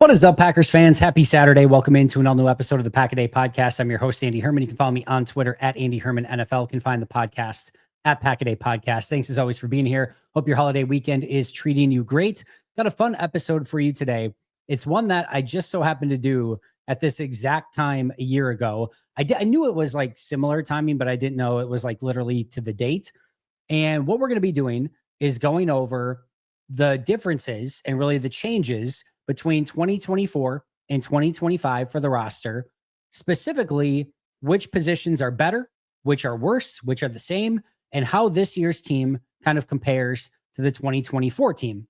What is up, Packers fans? Happy Saturday. Welcome into an all-new episode of the Pack-A-Day Podcast. I'm your host, Andy Herman. You can follow me on Twitter at Andy Herman NFL. You can find the podcast at Pack-A-Day Podcast. Thanks, as always, for being here. Hope your holiday weekend is treating you great. Got a fun episode for you today. It's one that I just so happened to do at this exact time a year ago. I knew it was like similar timing, but I didn't know it was like literally to the date. And what we're going to be doing is going over the differences and really the changes between 2024 and 2025 for the roster, specifically which positions are better, which are worse, which are the same, and how this year's team kind of compares to the 2024 team.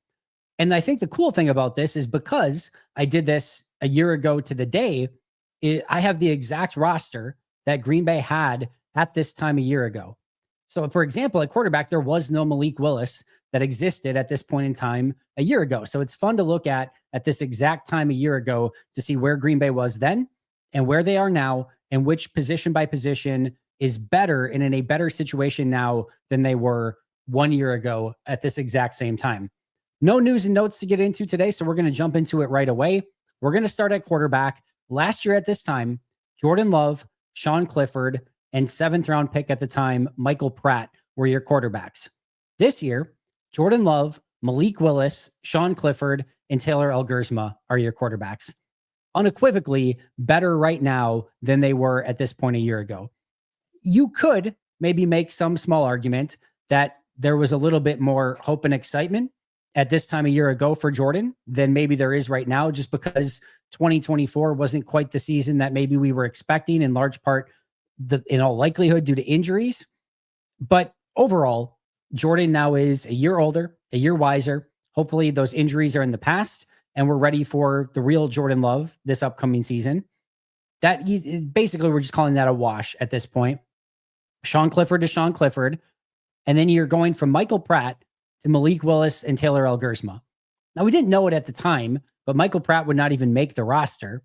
And I think the cool thing about this is because I did this a year ago to the day, I have the exact roster that Green Bay had at this time a year ago. So, for example, at quarterback, there was no Malik Willis that existed at this point in time a year ago. So it's fun to look at this exact time a year ago to see where Green Bay was then and where they are now and which position by position is better and in a better situation now than they were 1 year ago at this exact same time. No news and notes to get into today, so we're going to jump into it right away. We're going to start at quarterback. Last year at this time, Jordan Love, Sean Clifford, and 7th round pick at the time, Michael Pratt, were your quarterbacks. This year, Jordan Love, Malik Willis, Sean Clifford, and Taylor Elgersma are your quarterbacks. Unequivocally better right now than they were at this point a year ago. You could maybe make some small argument that there was a little bit more hope and excitement at this time a year ago for Jordan than maybe there is right now, just because 2024 wasn't quite the season that maybe we were expecting, in large part, in all likelihood, due to injuries. But overall, Jordan now is a year older, a year wiser. Hopefully those injuries are in the past and we're ready for the real Jordan Love this upcoming season. That basically, we're just calling that a wash at this point. Sean Clifford to Sean Clifford. And then you're going from Michael Pratt to Malik Willis and Taylor Elgersma. Now, we didn't know it at the time, but Michael Pratt would not even make the roster.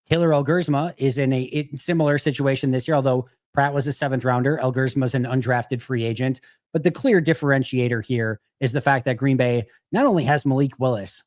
Taylor Elgersma is in a similar situation this year, although Pratt was a 7th rounder. Elgersma's an undrafted free agent. But the clear differentiator here is the fact that Green Bay not only has Malik Willis,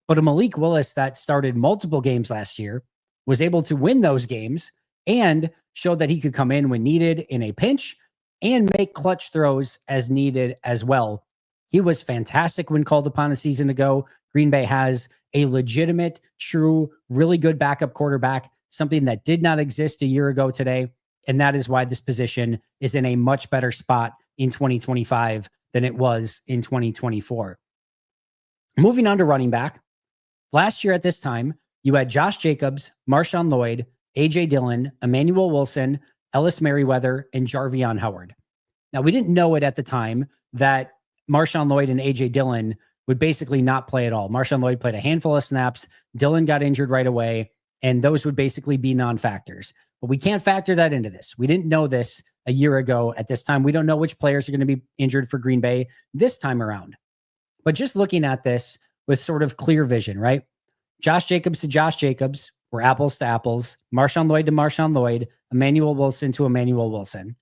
but a Malik Willis that started multiple games last year, was able to win those games, and showed that he could come in when needed in a pinch and make clutch throws as needed as well. He was fantastic when called upon a season ago. Green Bay has a legitimate, true, really good backup quarterback, something that did not exist a year ago today. And that is why this position is in a much better spot in 2025 than it was in 2024. Moving on to running back. Last year at this time, you had Josh Jacobs, Marshawn Lloyd, A.J. Dillon, Emmanuel Wilson, Ellis Merriweather, and Jarvion Howard. Now, we didn't know it at the time that Marshawn Lloyd and A.J. Dillon would basically not play at all. Marshawn Lloyd played a handful of snaps. Dillon got injured right away, and those would basically be non-factors. But we can't factor that into this. We didn't know this a year ago at this time. We don't know which players are going to be injured for Green Bay this time around. But just looking at this with sort of clear vision, right? Josh Jacobs to Josh Jacobs, we're apples to apples. Marshawn Lloyd to Marshawn Lloyd, Emmanuel Wilson to Emmanuel Wilson.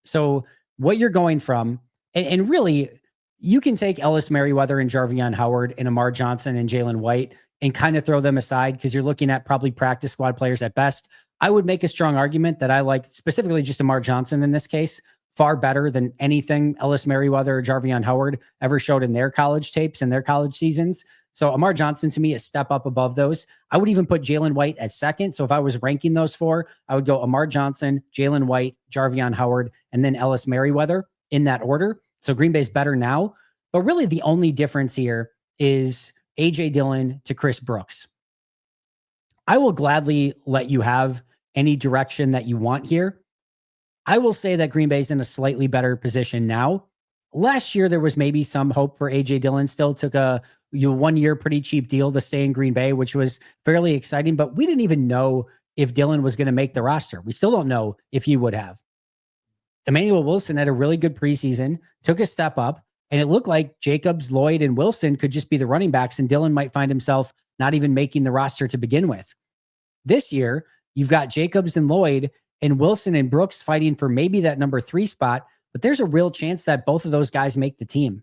So what you're going from, and really, you can take Ellis Merriweather and Jarvion Howard and Amar Johnson and Jalen White and kind of throw them aside because you're looking at probably practice squad players at best. I would make a strong argument that I like specifically just Amar Johnson in this case far better than anything Ellis Merriweather or Jarvion Howard ever showed in their college tapes and their college seasons. So Amar Johnson to me is a step up above those. I would even put Jalen White at second. So if I was ranking those four, I would go Amar Johnson, Jalen White, Jarvion Howard, and then Ellis Merriweather in that order. So Green Bay's better now. But really the only difference here is A.J. Dillon to Chris Brooks. I will gladly let you have any direction that you want here. I will say that Green Bay's in a slightly better position now. Last year, there was maybe some hope for A.J. Dillon. Still took a 1 year pretty cheap deal to stay in Green Bay, which was fairly exciting. But we didn't even know if Dillon was going to make the roster. We still don't know if he would have. Emmanuel Wilson had a really good preseason, took a step up, and it looked like Jacobs, Lloyd, and Wilson could just be the running backs, and Dillon might find himself not even making the roster to begin with. This year, you've got Jacobs and Lloyd and Wilson and Brooks fighting for maybe that number 3 spot, but there's a real chance that both of those guys make the team.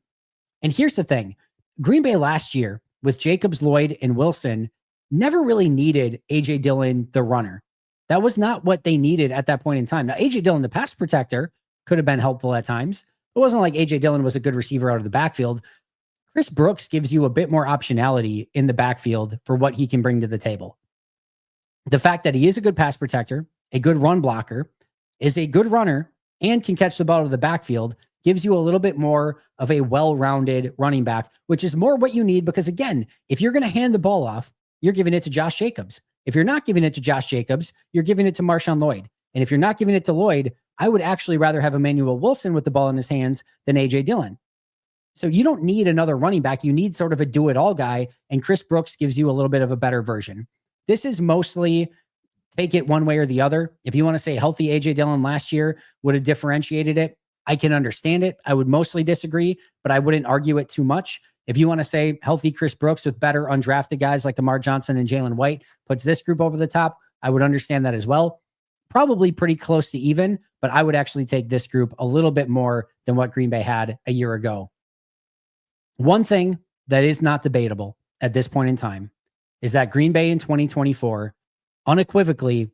And here's the thing. Green Bay last year with Jacobs, Lloyd, and Wilson never really needed A.J. Dillon, the runner. That was not what they needed at that point in time. Now, A.J. Dillon, the pass protector, could have been helpful at times. It wasn't like A.J. Dillon was a good receiver out of the backfield. Chris Brooks gives you a bit more optionality in the backfield for what he can bring to the table. The fact that he is a good pass protector, a good run blocker, is a good runner, and can catch the ball out of the backfield gives you a little bit more of a well-rounded running back, which is more what you need because, again, if you're going to hand the ball off, you're giving it to Josh Jacobs. If you're not giving it to Josh Jacobs, you're giving it to Marshawn Lloyd. And if you're not giving it to Lloyd, I would actually rather have Emmanuel Wilson with the ball in his hands than A.J. Dillon. So you don't need another running back. You need sort of a do-it-all guy, and Chris Brooks gives you a little bit of a better version. This is mostly take it one way or the other. If you want to say healthy A.J. Dillon last year would have differentiated it, I can understand it. I would mostly disagree, but I wouldn't argue it too much. If you want to say healthy Chris Brooks with better undrafted guys like Amar Johnson and Jalen White puts this group over the top, I would understand that as well. Probably pretty close to even, but I would actually take this group a little bit more than what Green Bay had a year ago. One thing that is not debatable at this point in time is that Green Bay in 2024 unequivocally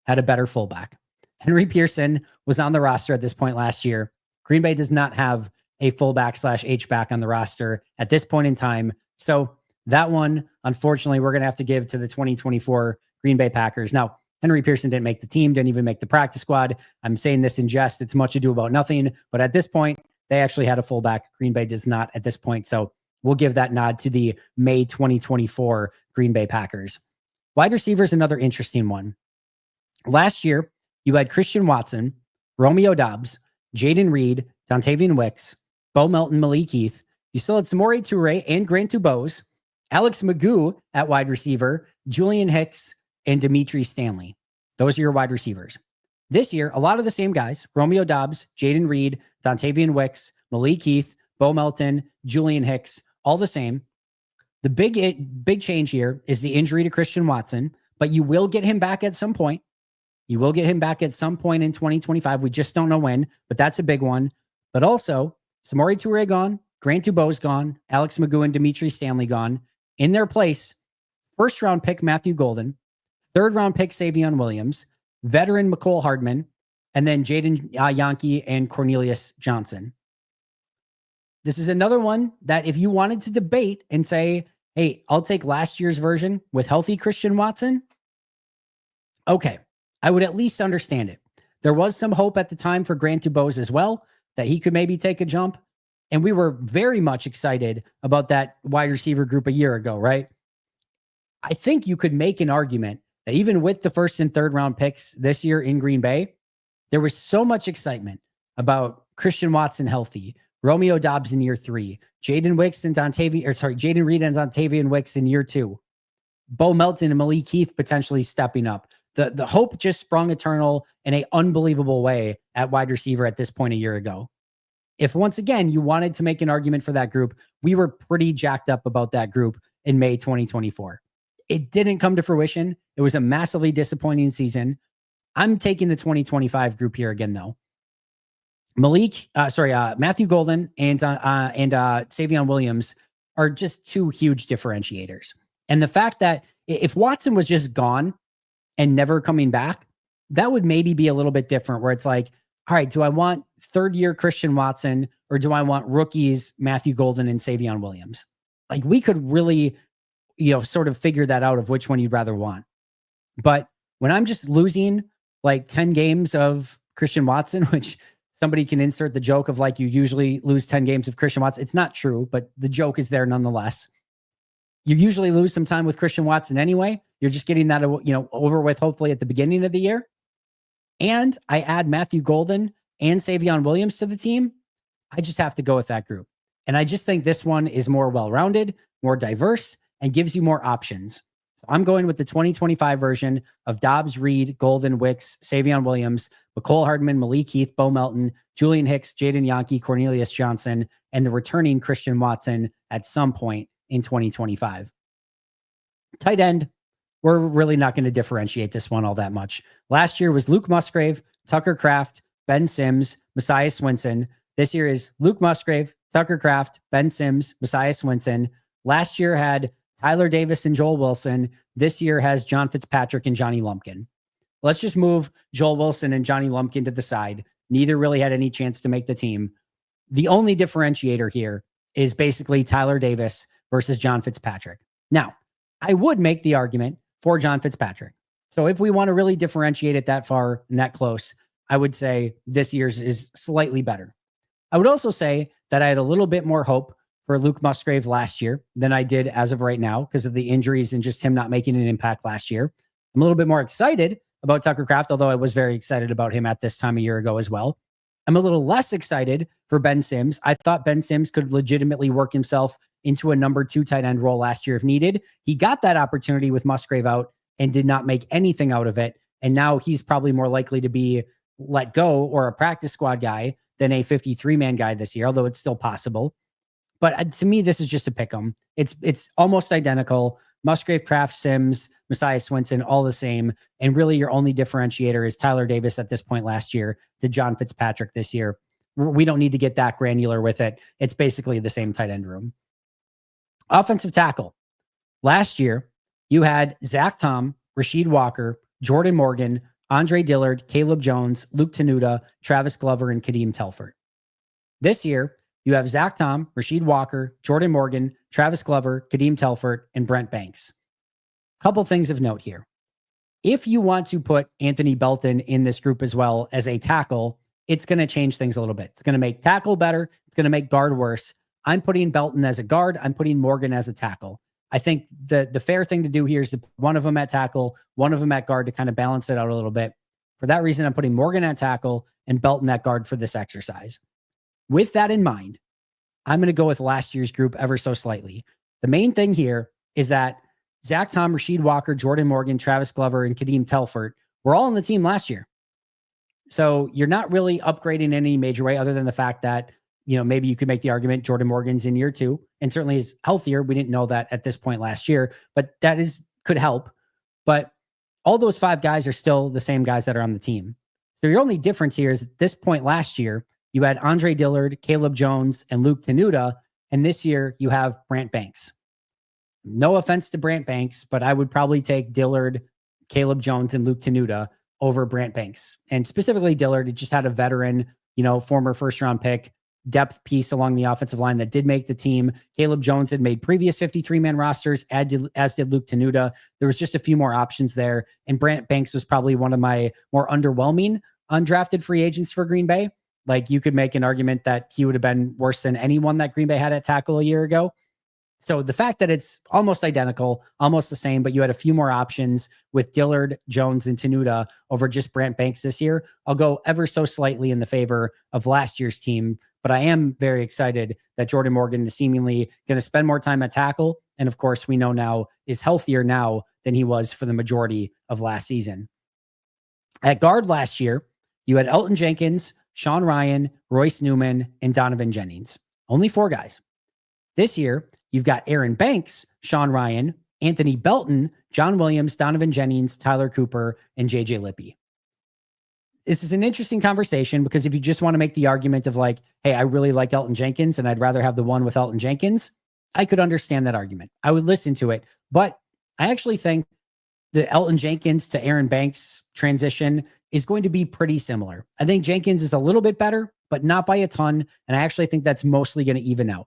had a better fullback. Henry Pearson was on the roster at this point last year. Green Bay does not have a fullback / H-back on the roster at this point in time. So that one, unfortunately, we're going to have to give to the 2024 Green Bay Packers. Now, Henry Pearson didn't make the team, didn't even make the practice squad. I'm saying this in jest. It's much ado about nothing. But at this point, they actually had a fullback. Green Bay does not at this point. So we'll give that nod to the May 2024 Green Bay Packers. Wide receiver is another interesting one. Last year, you had Christian Watson, Romeo Doubs, Jaden Reed, Dontavian Wicks, Bo Melton, Malik Heath. You still had Samori Toure and Grant Dubose, Alex Magoo at wide receiver, Julian Hicks, and Dimitri Stanley. Those are your wide receivers. This year, a lot of the same guys, Romeo Doubs, Jaden Reed, Dontavian Wicks, Malik Heath, Bo Melton, Julian Hicks, all the same. The big change here is the injury to Christian Watson, but you will get him back at some point. You will get him back at some point in 2025. We just don't know when, but that's a big one. But also, Samori Toure gone, Grant Dubose gone, Alex Magoo and Dimitri Stanley gone. In their place, first-round pick Matthew Golden, third-round pick Savion Williams, veteran McCole Hardman, and then Jaden Yankee and Cornelius Johnson. This is another one that if you wanted to debate and say, hey, I'll take last year's version with healthy Christian Watson, okay, I would at least understand it. There was some hope at the time for Grant Dubose as well, that he could maybe take a jump. And we were very much excited about that wide receiver group a year ago, right? I think you could make an argument that even with the first and third round picks this year in Green Bay, there was so much excitement about Christian Watson healthy, Romeo Doubs in year 3, Jaden Reed and Dontavian Wicks in year 2, Bo Melton and Malik Heath potentially stepping up. The hope just sprung eternal in an unbelievable way at wide receiver at this point a year ago. If once again you wanted to make an argument for that group, we were pretty jacked up about that group in May 2024. It didn't come to fruition. It was a massively disappointing season. I'm taking the 2025 group here again, though. Matthew Golden and Savion Williams are just two huge differentiators. And the fact that if Watson was just gone and never coming back, that would maybe be a little bit different where it's like, all right, do I want third-year Christian Watson or do I want rookies Matthew Golden and Savion Williams? Like we could really, sort of figure that out of which one you'd rather want. But when I'm just losing like 10 games of Christian Watson, which somebody can insert the joke of like you usually lose 10 games of Christian Watson. It's not true, but the joke is there nonetheless. You usually lose some time with Christian Watson anyway. You're just getting that, over with hopefully at the beginning of the year. And I add Matthew Golden and Savion Williams to the team. I just have to go with that group. And I just think this one is more well-rounded, more diverse, and gives you more options. So I'm going with the 2025 version of Doubs, Reed, Golden, Wicks, Savion Williams, McCole Hardman, Malik Heath, Bo Melton, Julian Hicks, Jaden Yankee, Cornelius Johnson, and the returning Christian Watson at some point in 2025. Tight end, we're really not going to differentiate this one all that much. Last year was Luke Musgrave, Tucker Kraft, Ben Sims, Messiah Swinson. This year is Luke Musgrave, Tucker Kraft, Ben Sims, Messiah Swinson, Last year had Tyler Davis and Joel Wilson. This year has John Fitzpatrick and Johnny Lumpkin. Let's just move Joel Wilson and Johnny Lumpkin to the side. Neither really had any chance to make the team. The only differentiator here is basically Tyler Davis versus John Fitzpatrick. Now, I would make the argument for John Fitzpatrick. So if we want to really differentiate it that far and that close, I would say this year's is slightly better. I would also say that I had a little bit more hope for Luke Musgrave last year than I did as of right now because of the injuries and just him not making an impact last year. I'm a little bit more excited about Tucker Kraft, although I was very excited about him at this time a year ago as well. I'm a little less excited for Ben Sims. I thought Ben Sims could legitimately work himself into a number 2 tight end role last year if needed. He got that opportunity with Musgrave out and did not make anything out of it. And now he's probably more likely to be let go or a practice squad guy than a 53-man guy this year, although it's still possible. But to me, this is just a pick 'em. It's almost identical. Musgrave, Kraft, Sims, Messiah Swinson, all the same. And really your only differentiator is Tyler Davis at this point last year to John Fitzpatrick this year. We don't need to get that granular with it. It's basically the same tight end room. Offensive tackle. Last year, you had Zach Tom, Rasheed Walker, Jordan Morgan, Andre Dillard, Caleb Jones, Luke Tenuta, Travis Glover, and Kadeem Telford. This year, you have Zach Tom, Rasheed Walker, Jordan Morgan, Travis Glover, Kadeem Telford, and Brent Banks. Couple things of note here. If you want to put Anthony Belton in this group as well as a tackle, it's going to change things a little bit. It's going to make tackle better. It's going to make guard worse. I'm putting Belton as a guard. I'm putting Morgan as a tackle. I think the fair thing to do here is to put one of them at tackle, one of them at guard to kind of balance it out a little bit. For that reason, I'm putting Morgan at tackle and Belton at guard for this exercise. With that in mind, I'm going to go with last year's group ever so slightly. The main thing here is that Zach Tom, Rasheed Walker, Jordan Morgan, Travis Glover, and Kadeem Telford were all on the team last year. So you're not really upgrading in any major way other than the fact that, maybe you could make the argument Jordan Morgan's in year 2 and certainly is healthier. We didn't know that at this point last year, but that could help. But all those 5 guys are still the same guys that are on the team. So your only difference here is at this point last year, you had Andre Dillard, Caleb Jones, and Luke Tenuta. And this year you have Brant Banks. No offense to Brant Banks, but I would probably take Dillard, Caleb Jones, and Luke Tenuta over Brant Banks. And specifically Dillard, he just had a veteran, former first-round pick, depth piece along the offensive line that did make the team. Caleb Jones had made previous 53-man rosters, as did Luke Tenuta. There was just a few more options there. And Brant Banks was probably one of my more underwhelming undrafted free agents for Green Bay. Like you could make an argument that he would have been worse than anyone that Green Bay had at tackle a year ago. So the fact that it's almost identical, almost the same, but you had a few more options with Dillard, Jones, and Tenuta over just Brant Banks this year, I'll go ever so slightly in the favor of last year's team. But I am very excited that Jordan Morgan is seemingly going to spend more time at tackle. And of course, we know now is healthier now than he was for the majority of last season. At guard last year, you had Elton Jenkins, Sean Ryan, Royce Newman, and Donovan Jennings. Only 4 guys. This year, you've got Aaron Banks, Sean Ryan, Anthony Belton, John Williams, Donovan Jennings, Tyler Cooper, and JJ Lippy. This is an interesting conversation because if you just want to make the argument of like, hey, I really like Elton Jenkins and I'd rather have the one with Elton Jenkins, I could understand that argument. I would listen to it. But I actually think the Elton Jenkins to Aaron Banks transition is going to be pretty similar. I think Jenkins is a little bit better, but not by a ton. And I actually think that's mostly going to even out.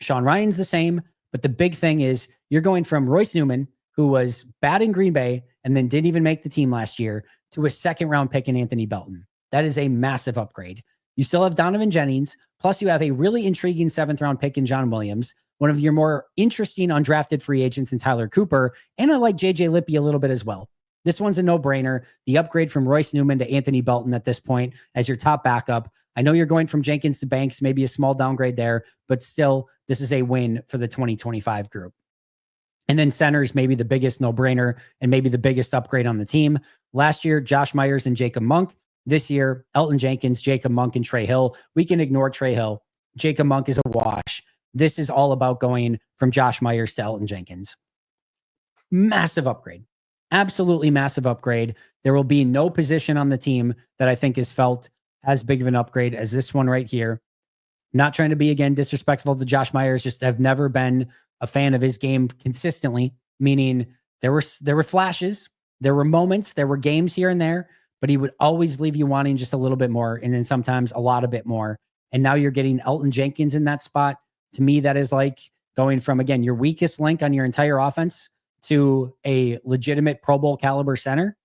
Sean Ryan's the same, but the big thing is you're going from Royce Newman, who was bad in Green Bay and then didn't even make the team last year, to a 2nd-round pick in Anthony Belton. That is a massive upgrade. You still have Donovan Jennings, plus you have a really intriguing 7th-round pick in John Williams, one of your more interesting undrafted free agents in Tyler Cooper, and I like JJ Lippy a little bit as well. This one's a no-brainer. The upgrade from Royce Newman to Anthony Belton at this point as your top backup. I know you're going from Jenkins to Banks, maybe a small downgrade there, but still, this is a win for the 2025 group. And then centers, maybe the biggest no-brainer and maybe the biggest upgrade on the team. Last year, Josh Myers and Jacob Monk. This year, Elton Jenkins, Jacob Monk, and Trey Hill. We can ignore Trey Hill. Jacob Monk is a wash. This is all about going from Josh Myers to Elton Jenkins. Massive upgrade. Absolutely massive upgrade. There will be no position on the team that I think is felt as big of an upgrade as this one right here. Not trying to be, again, disrespectful to Josh Myers, just have never been a fan of his game consistently, meaning there were flashes, there were moments, there were games here and there, but he would always leave you wanting just a little bit more, and then sometimes a lot a bit more. And now you're getting Elton Jenkins in that spot. To me, that is like going from, again, your weakest link on your entire offense to a legitimate Pro Bowl caliber center.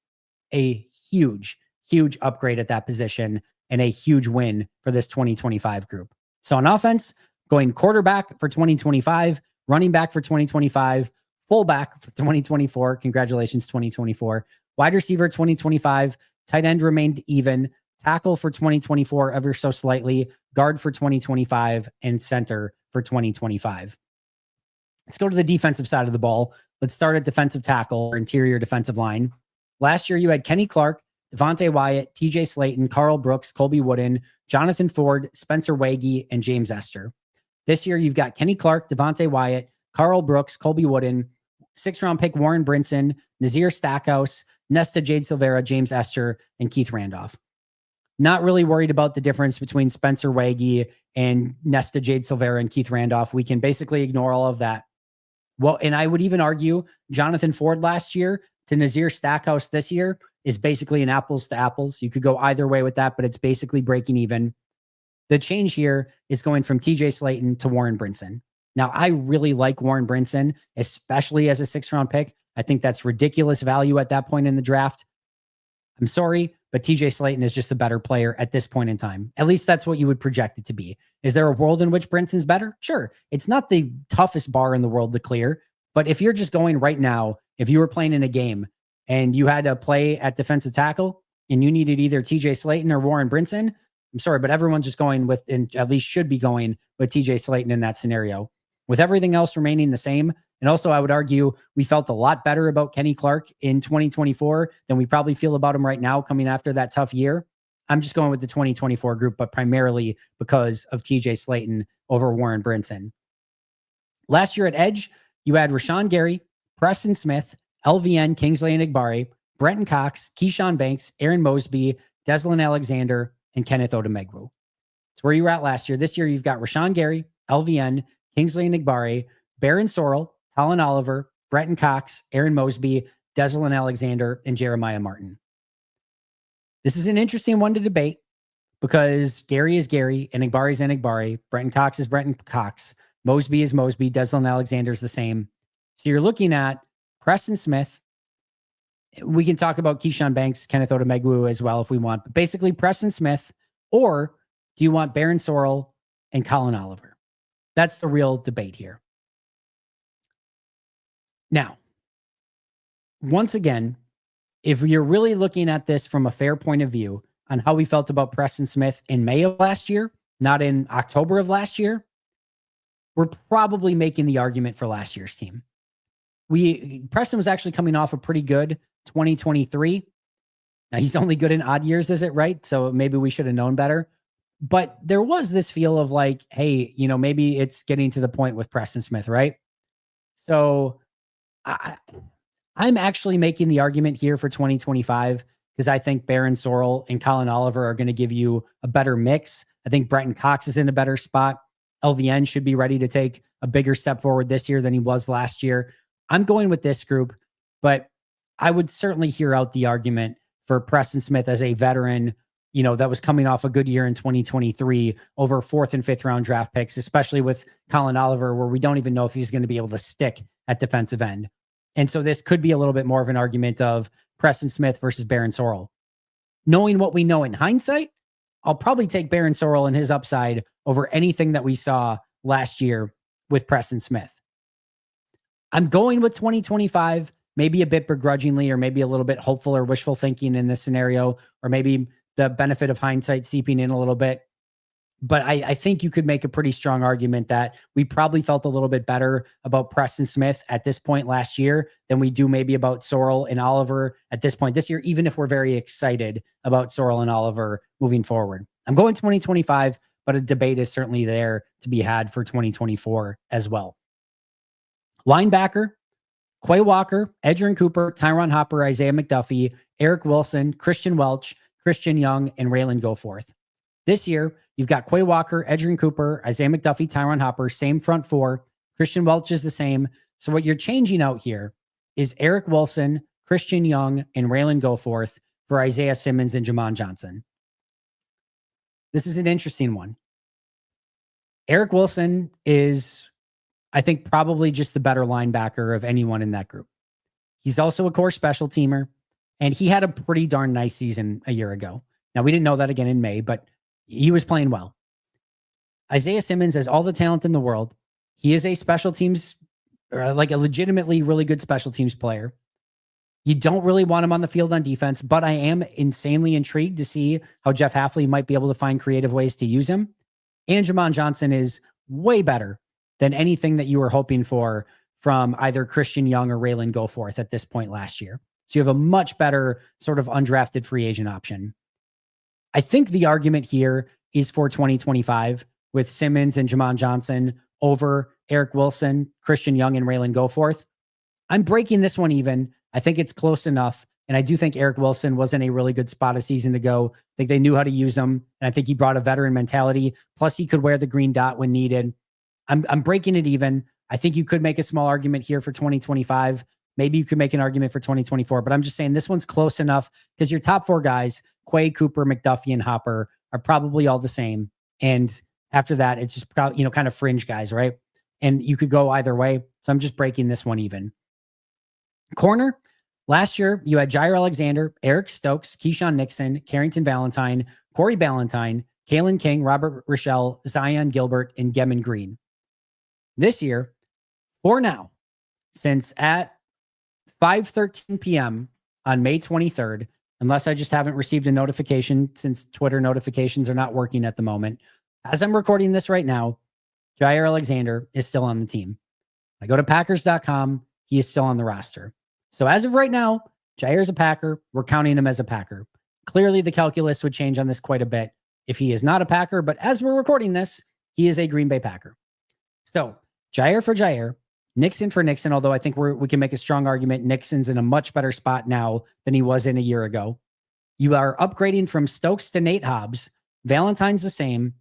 A huge, huge upgrade at that position and a huge win for this 2025 group. So on offense, going quarterback for 2025, running back for 2025, fullback for 2024. Congratulations, 2024. Wide receiver 2025, tight end remained even, tackle for 2024 ever so slightly, guard for 2025, and center for 2025. Let's go to the defensive side of the ball. Let's start at defensive tackle or interior defensive line. Last year, you had Kenny Clark, Devontae Wyatt, TJ Slayton, Carl Brooks, Colby Wooden, Jonathan Ford, Spencer Wagee, and James Esther. This year, you've got Kenny Clark, Devontae Wyatt, Carl Brooks, Colby Wooden, 6th-round pick Warren Brinson, Nazir Stackhouse, Nesta Jade Silvera, James Esther, and Keith Randolph. Not really worried about the difference between Spencer Wagee and Nesta Jade Silvera and Keith Randolph. We can basically ignore all of that. Well, and I would even argue Jonathan Ford last year to Nazir Stackhouse this year is basically an apples to apples. You could go either way with that, but it's basically breaking even. The change here is going from TJ Slayton to Warren Brinson. Now, I really like Warren Brinson, especially as a 6th-round pick. I think that's ridiculous value at that point in the draft. I'm sorry, but TJ Slayton is just a better player at this point in time. At least that's what you would project it to be. Is there a world in which Brinson's better? Sure. It's not the toughest bar in the world to clear, but if you're just going right now, if you were playing in a game and you had to play at defensive tackle and you needed either TJ Slayton or Warren Brinson, I'm sorry, but everyone's just going with, and at least should be going with TJ Slayton in that scenario. With everything else remaining the same, and also I would argue we felt a lot better about Kenny Clark in 2024 than we probably feel about him right now coming after that tough year. I'm just going with the 2024 group, but primarily because of TJ Slayton over Warren Brinson. Last year at Edge, you had Rashawn Gary, Preston Smith, LVN, Kingsley Enagbare, Brenton Cox, Keyshawn Banks, Aaron Mosby, Deslin Alexander, and Kenneth Odumegwu. It's where you were at last year. This year, you've got Rashawn Gary, LVN, Kingsley Enagbare, Baron Sorrell, Colin Oliver, Brenton Cox, Aaron Mosby, Deslin Alexander, and Jeremiah Martin. This is an interesting one to debate because Gary is Gary, Enagbare is Enagbare, Brenton Cox is Brenton Cox, Mosby is Mosby, Deslin Alexander is the same. So you're looking at Preston Smith. We can talk about Keyshawn Banks, Kenneth Odumegwu as well if we want, but basically Preston Smith, or do you want Baron Sorrell and Colin Oliver? That's the real debate here. Now, once again, if you're really looking at this from a fair point of view on how we felt about Preston Smith in May of last year, not in October of last year, we're probably making the argument for last year's team. Preston was actually coming off a pretty good 2023. Now, he's only good in odd years, is it right? So maybe we should have known better. But there was this feel of like, hey, maybe it's getting to the point with Preston Smith, right? So I'm actually making the argument here for 2025 because I think Baron Sorrell and Colin Oliver are going to give you a better mix. I think Brenton Cox is in a better spot. LVN should be ready to take a bigger step forward this year than he was last year. I'm going with this group, but I would certainly hear out the argument for Preston Smith as a veteran, that was coming off a good year in 2023 over 4th and 5th round draft picks, especially with Colin Oliver, where we don't even know if he's going to be able to stick at defensive end. And so this could be a little bit more of an argument of Preston Smith versus Baron Sorrell. Knowing what we know in hindsight, I'll probably take Baron Sorrell and his upside over anything that we saw last year with Preston Smith. I'm going with 2025, maybe a bit begrudgingly, or maybe a little bit hopeful or wishful thinking in this scenario, or maybe the benefit of hindsight seeping in a little bit. But I think you could make a pretty strong argument that we probably felt a little bit better about Preston Smith at this point last year than we do maybe about Sorrell and Oliver at this point this year, even if we're very excited about Sorrell and Oliver moving forward. I'm going 2025, but a debate is certainly there to be had for 2024 as well. Linebacker, Quay Walker, Edgerrin Cooper, Tyron Hopper, Isaiah McDuffie, Eric Wilson, Christian Welch, Christian Young, and Raylan Goforth. This year, you've got Quay Walker, Edgerrin Cooper, Isaiah McDuffie, Tyron Hopper, same front four, Christian Welch is the same. So what you're changing out here is Eric Wilson, Christian Young, and Raylan Goforth for Isaiah Simmons and Jamon Johnson. This is an interesting one. Eric Wilson is, I think, probably just the better linebacker of anyone in that group. He's also a core special teamer, and he had a pretty darn nice season a year ago. Now, we didn't know that again in May, but he was playing well. Isaiah Simmons has all the talent in the world. He is a special teams, like a legitimately really good special teams player. You don't really want him on the field on defense, but I am insanely intrigued to see how Jeff Hafley might be able to find creative ways to use him. And Jamon Johnson is way better than anything that you were hoping for from either Christian Young or Raylan Goforth at this point last year. So you have a much better sort of undrafted free agent option. I think the argument here is for 2025 with Simmons and Jamon Johnson over Eric Wilson, Christian Young, and Raylan Goforth. I'm breaking this one even. I think it's close enough. And I do think Eric Wilson was in a really good spot a season ago. I think they knew how to use him. And I think he brought a veteran mentality. Plus, he could wear the green dot when needed. I'm breaking it even. I think you could make a small argument here for 2025. Maybe you could make an argument for 2024. But I'm just saying this one's close enough because your top four guys, Quay, Cooper, McDuffie, and Hopper, are probably all the same. And after that, it's just probably, kind of fringe guys, right? And you could go either way. So I'm just breaking this one even. Corner, last year, you had Jair Alexander, Eric Stokes, Keyshawn Nixon, Carrington Valentine, Corey Ballantyne, Kalen King, Robert Rochelle, Zion Gilbert, and Gemmin Green. This year, for now, since at 5:13 p.m. on May 23rd, unless I just haven't received a notification since Twitter notifications are not working at the moment, as I'm recording this right now, Jair Alexander is still on the team. I go to Packers.com, he is still on the roster. So as of right now, Jair's a Packer. We're counting him as a Packer. Clearly, the calculus would change on this quite a bit if he is not a Packer, but as we're recording this, he is a Green Bay Packer. So Jair for Jair, Nixon for Nixon, although I think we can make a strong argument Nixon's in a much better spot now than he was in a year ago. You are upgrading from Stokes to Nate Hobbs. Valentine's the same.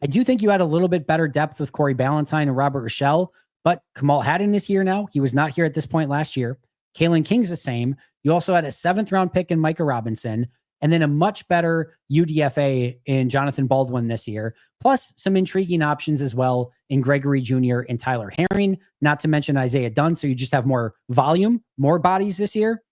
I do think you had a little bit better depth with Corey Ballantyne and Robert Rochelle, but Kamal Haddon is here now. He was not here at this point last year. Kalen King's the same. You also had a 7th-round pick in Micah Robinson, and then a much better UDFA in Jonathan Baldwin this year, plus some intriguing options as well in Gregory Jr. and Tyler Herring, not to mention Isaiah Dunn, so you just have more volume, more bodies this year.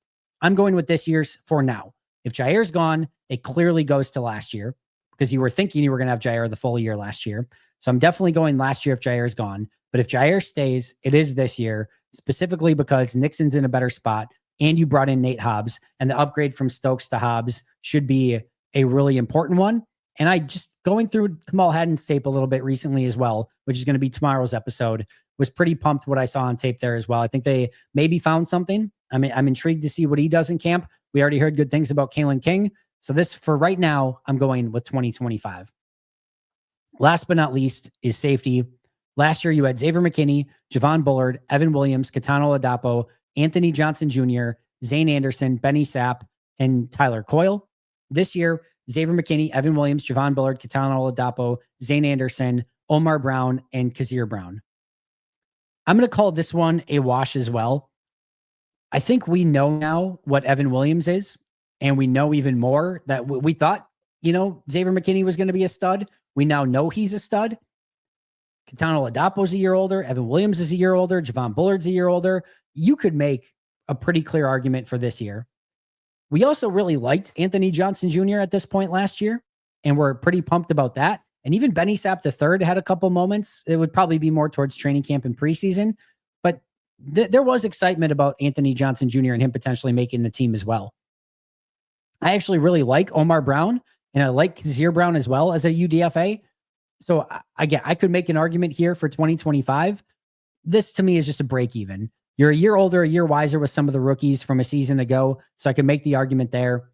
I'm going with this year's for now. If Jair's gone, it clearly goes to last year because you were thinking you were going to have Jair the full year last year. So I'm definitely going last year if Jair's gone. But if Jair stays, it is this year, specifically because Nixon's in a better spot and you brought in Nate Hobbs, and the upgrade from Stokes to Hobbs should be a really important one. And I just going through Kamal Haddon's tape a little bit recently as well, which is going to be tomorrow's episode, was pretty pumped what I saw on tape there as well. I think they maybe found something. I'm intrigued to see what he does in camp. We already heard good things about Kalen King. So this, for right now, I'm going with 2025. Last but not least is safety. Last year, you had Xavier McKinney, Javon Bullard, Evan Williams, Katano Ladapo, Anthony Johnson Jr., Zane Anderson, Benny Sapp, and Tyler Coyle. This year, Xavier McKinney, Evan Williams, Javon Bullard, Katano Ladapo, Zane Anderson, Omar Brown, and Kazir Brown. I'm going to call this one a wash as well. I think we know now what Evan Williams is, and we know even more that we thought, Xavier McKinney was going to be a stud. We now know he's a stud. Katano Ladapo's a year older. Evan Williams is a year older. Javon Bullard's a year older. You could make a pretty clear argument for this year. We also really liked Anthony Johnson Jr. at this point last year, and we're pretty pumped about that. And even Benny Sapp III had a couple moments. It would probably be more towards training camp and preseason, but there was excitement about Anthony Johnson Jr. and him potentially making the team as well. I actually really like Omar Brown, and I like Kazir Brown as well as a UDFA. So again, I could make an argument here for 2025. This to me is just a break even. You're a year older, a year wiser with some of the rookies from a season ago. So I can make the argument there.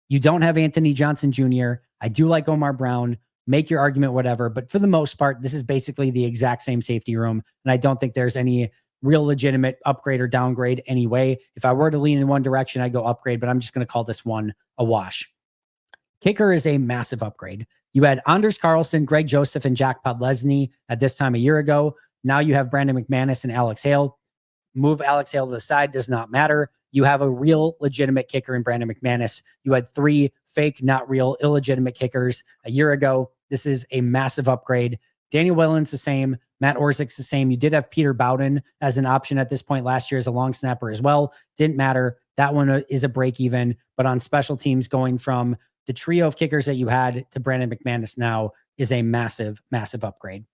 You don't have Anthony Johnson Jr. I do like Omar Brown. Make your argument, whatever. But for the most part, this is basically the exact same safety room. And I don't think there's any real legitimate upgrade or downgrade anyway. If I were to lean in one direction, I'd go upgrade, but I'm just going to call this one a wash. Kicker is a massive upgrade. You had Anders Carlson, Greg Joseph, and Jack Podlesny at this time a year ago. Now you have Brandon McManus and Alex Hale. Move Alex Hale to the side, does not matter. You have a real legitimate kicker in Brandon McManus. You had 3 fake, not real, illegitimate kickers a year ago. This is a massive upgrade. Daniel Whelan's the same. Matt Orzech's the same. You did have Peter Bowden as an option at this point last year as a long snapper as well. Didn't matter. That one is a break even. But on special teams, going from the trio of kickers that you had to Brandon McManus now is a massive, massive upgrade.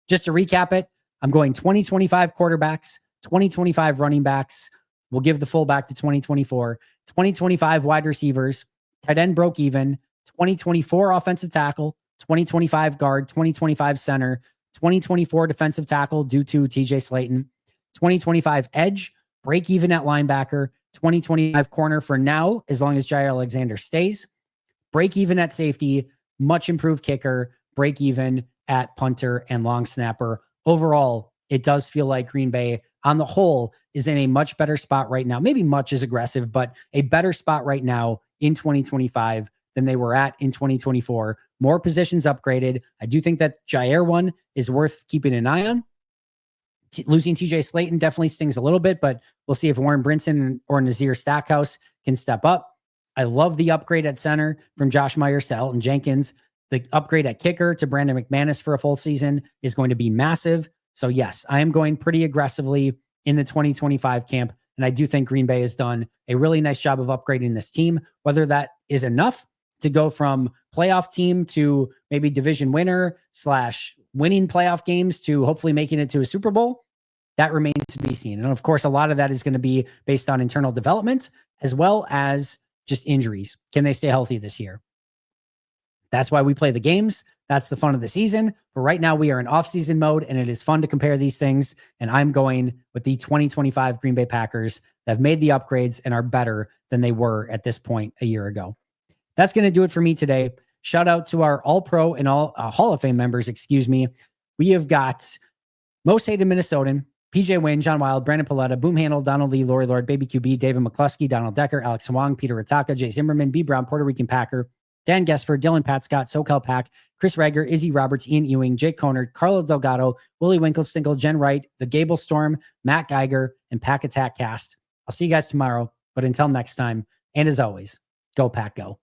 Just to recap it, I'm going 2025 quarterbacks, 2025 running backs. We'll give the fullback to 2024, 2025 wide receivers, tight end broke even, 2024 offensive tackle, 2025 guard, 2025 center, 2024 defensive tackle due to TJ Slayton, 2025 edge, break even at linebacker, 2025 corner for now, as long as Jair Alexander stays, break even at safety, much improved kicker, break even at punter and long snapper. Overall, it does feel like Green Bay on the whole is in a much better spot right now. Maybe much is aggressive, but a better spot right now in 2025 than they were at in 2024. More positions upgraded. I do think that Jair one is worth keeping an eye on. Losing TJ Slayton definitely stings a little bit, but we'll see if Warren Brinson or Nazir Stackhouse can step up. I love the upgrade at center from Josh Myers to Elton Jenkins. The upgrade at kicker to Brandon McManus for a full season is going to be massive. So yes, I am going pretty aggressively in the 2025 camp. And I do think Green Bay has done a really nice job of upgrading this team. Whether that is enough to go from playoff team to maybe division winner / winning playoff games to hopefully making it to a Super Bowl, that remains to be seen. And of course, a lot of that is going to be based on internal development as well as just injuries. Can they stay healthy this year? That's why we play the games. That's the fun of the season. But right now we are in off-season mode, and it is fun to compare these things. And I'm going with the 2025 Green Bay Packers that have made the upgrades and are better than they were at this point a year ago. That's going to do it for me today. Shout out to our All-Pro and all Hall of Fame members, We have got Most Hated Minnesotan, PJ Wynn, John Wild, Brandon Paletta, Boom Handle, Donald Lee, Lori Lord, Baby QB, David McCluskey, Donald Decker, Alex Wong, Peter Ritaka, Jay Zimmerman, B. Brown, Puerto Rican Packer, Dan Gesford, Dylan Pat Scott, SoCal Pack, Chris Rager, Izzy Roberts, Ian Ewing, Jake Conard, Carlo Delgado, Willie Winklesingle, Jen Wright, The Gable Storm, Matt Geiger, and Pack Attack Cast. I'll see you guys tomorrow. But until next time, and as always, go Pack Go.